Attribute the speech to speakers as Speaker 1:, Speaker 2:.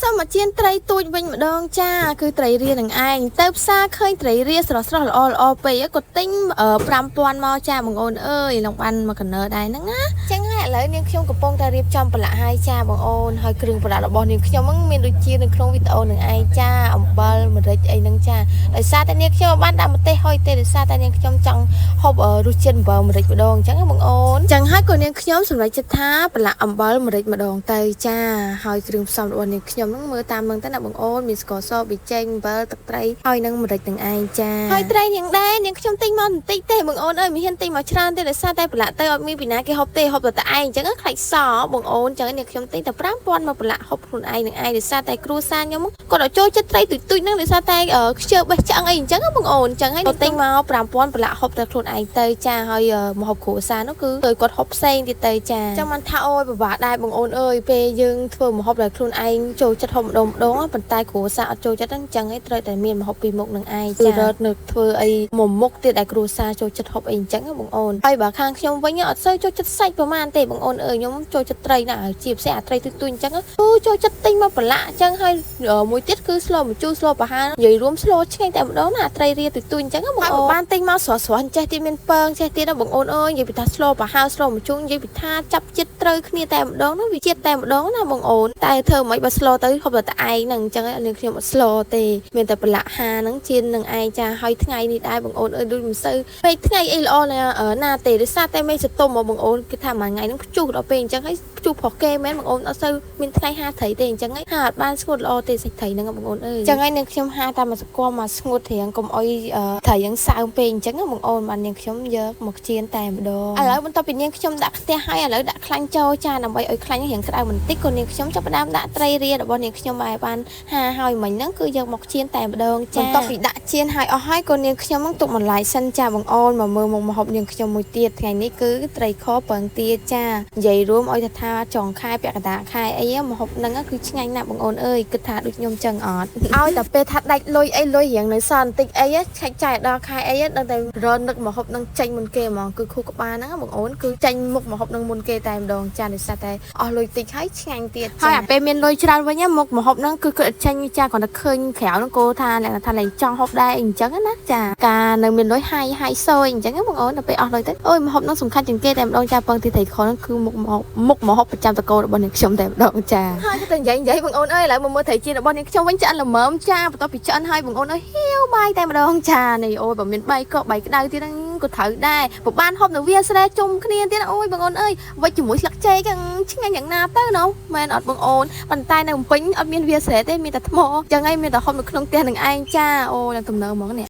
Speaker 1: សូមមកជៀនត្រីទូចវិញម្ដងចាគឺត្រីរៀនឹងឯងទៅផ្សារឃើញត្រីរៀស្រស់ៗល្អពេកក៏ទិញ5000មកចាបងអូនអើយឡងបានមកកណើដែរហ្នឹងណាចឹងហើយឥឡូវនាងខ្ញុំកំពុងតែរៀបចំប្រឡាក់ហើយចាបងអូនហើយគ្រឿងប្រឡាក់របស់នាងខ្ញុំហ្នឹងមានដូចជានៅក្នុងវីដេអូនឹងឯងចាអំបិលម្រេចអីហ្នឹងចាដោយសារតែនាងខ្ញុំបានដាក់ម្ទេសហុយទេដោយសារតែនាងខ្ញុំចង់ហូបរសជាតិអំបិលម្រេចម្ដងចឹងណាបងអូនចឹងហើយក៏នាងខ្ញុំសម្រេចចិត្តថាប្រឡាក់អំបិលម្រេចម្ដងទៅចាហើយគ្រឿងផ្សំរបស់នាងខ្ញុំហ្នឹងមើលតាមហ្នឹងទៅណាបងអូនមានស្ករសប៊ីចេងអំបិលទឹកត្រីហើយនឹងម្រេចទាំងឯងចាហើយត្រីនាងដែរនាងខ្ញុំទិញមកបន្តិចទេបងអូនអើយមិនហ៊ានទិញមកច្រើនទេដោយសារតែប្រឡាក់ទៅអត់មានពីណាគេហូបទេហូបតែតែឯងអញ្ចឹងខ្លាចសបងអូនអញ្ចឹងនាងខ្ញុំទិញតែ5000មកប្រឡាក់ហូបខ្លួនឯងនឹងឯងដោយសារតែគ្រួសារខ្ញុំគាត់ឲ្យចូលចិត្តត្រីទុយទុយហ្នឹងដោយសារតែខ្ជិលបេះឆ្អឹងអីអញ្ចឹងបងអូនអញ្ចឹងហើយទិញមក5000ប្រឡាក់ហូបតែខ្លួនឯងទៅចាហើយមកហូបគ្រួសារនោះគឺគាត់ហូបផ្សេងទៀតទៅចាអញ្ចឹងមិនថាអូយពិបាកដែរបងអូនអើយពេលយើងធ្វើមកហូបតែខ្លួនឯងចូលចិត្តហូបម្ដងប៉ុន្តែគ្រួសារអត់ចូលចិត្តអញ្ចឹងហើយត្រូវតែមានមកហូបពីមុខនឹងឯងចារត់នៅធ្វើអីមួយមុខទៀតដែលគ្រួសារចូលចិត្តហូបអីអញ្ចឹងបងអូនហើយបើខាងខ្ញុំវិញអត់សូវចូលចិត្តសាច់ប្រហែលទេបងអូនអើយខ្ញុំចូលចិត្តត្រីណាជាពិសេសអាត្រីទុយទុយអញ្ចឹងចូលចិត្តទិញមកប្រឡាក់អញ្ចឹងហើយមួយទៀតគឺស្លម្ជូរស្លប្រហានិយាយរួមស្លឆ្ងាញ់តែម្ដងណាត្រីរាទុយទុយអញ្ចឹងបងអូនបានទិញមកស្រស់ៗចេះទៀតមានពងចេះទៀតបងអូនអើយនិយាយពីថាស្លប្រហាស្លម្ជូរនិយាយពីថាចាប់ចិត្តត្រូវគ្នាតែម្ដងណាវាជាតិតែម្ដងណាបងអូនតែធ្វើមិនបើស្លទៅហូបតែឯងហ្នឹងអញ្ចឹងនាងខ្ញុំអត់ស្លទេមានតែប្រឡាក់ហាហ្នឹងជៀននឹងឯងចាហើយថ្ងៃនេះដែរបងអូនអើយដូចមិនសូវពេកថ្ងៃអីល្អណាទេដោយសារតែមេសតុំមកបងអូនគឺថាមួយថ្ងៃហ្នឹងព្យុះដល់ពេលអញ្ចឹងហើយព្យុះប្រុសគេមែនបងអូនអត់សូវមានថ្ងៃហាត្រីទេអញ្ចឹងហើយហាអត់បានស្ងួតល្អទេសាច់ត្រីហ្នឹងបងអូនអើយអញ្ចឹងហើយនាងខ្ញុំហាតាមមកស្គាល់មកស្ងួតរៀងកុំអុយត្រីហ្នឹងសើមពេកអញ្ចឹងបងអូនបាននាងខ្ញុំយកមកជៀនតែម្ដងឥឡូវបន្ទាប់ពីនាងខ្ញុំដាក់ខ្ទះហើយឥឡូវដាក់ខ្លាញ់ចូលចាដើម្បីឲ្យខ្លាញ់រៀងក្តៅបន្តិចក៏នាងខ្ញុំចាប់ផ្ដើមដាក់ត្រីរារបស់នាងខ្ញុំបានហាហើយមិញហ្នឹងគឺយកមកជៀនតែម្ដងចាបន្ទាប់ពីដាក់ជៀនហើយអស់ហើយក៏នាងខ្ញុំហ្នឹងទុកបន្លាយសិនចាបងអូនមកមើលមុខម្ហូបនាងខ្ញុំមួយទៀតថ្ងៃនេះគឺត្រីខពងទាចានិយាយរួមឲ្យថាចុងខែពាក់កណ្ដាលខែអីម្ហូបហ្នឹងគឺឆ្ងាញ់ណាស់បងអូនអើយគិតថាដូចខ្ញុំចឹងអត់ឲ្យតែពេលថាដាច់លុយអីលុយរៀងនៅសល់បន្តិចអីឆាច់ចាយដល់ខែអីដល់តែរនឹកម្ហូបហ្នឹងចេញមុនគេហ្មងគឺខួរក្បាលហ្នឹងបងអូនគឺចេញមុខម្ហូបហ្នឹងមុនគេតែម្ដងចាដោយសារតែអស់លុយតិចហើយឆ្ងាញ់ទៀតហើយអាពេលមានលុយច្រើនវិញមុខម្ហូបហ្នឹងគឺគាត់ចេញចាគាត់តែឃើញក្រៅហ្នឹងគោថាលែងចង់ហូបដែរអញ្ចឹងណាចាការនៅមានលុយហាយសយអញ្ចឹងបងអូនដល់ពេលអស់លុយទៅអូយម្ហូបហ្នឹងសំខាន់ជាងគេតែម្ដងចាពងទាត្រីខហ្នឹងគឺមុខម្ហូបប្រចាំតកូលរបស់នាងខ្ញុំតែម្ដងចាហើយតែនិយាយបងអូនអើយឥឡូវមកមើលត្រីចៀនរបស់នាងខ្ញុំវិញឆ្អិនល្មមចាបន្ទាប់ពីឆ្អិនហើយបងអូនអើយហៀវបាយតែម្ដងចានេះអូយបើមានបាយក្ដៅទៀតហ្នឹងក៏ត្រូវដែរបើបានហូបនៅវាស្រែជុំគ្នាទៀតអូយបងអូនអើយវិចជាមួយស្លឹកចេកឆ្ងាញ់យ៉ាងណាទៅណូមែនអត់បងអូនប៉ុន្តែនៅភ្នំពេញអត់មានវាស្រែទេមានតែថ្មអញ្ចឹងហើយមានតែហូបនៅក្នុងផ្ទះនឹងឯងចាអូយឡើងទំនើបហ្មងនេះ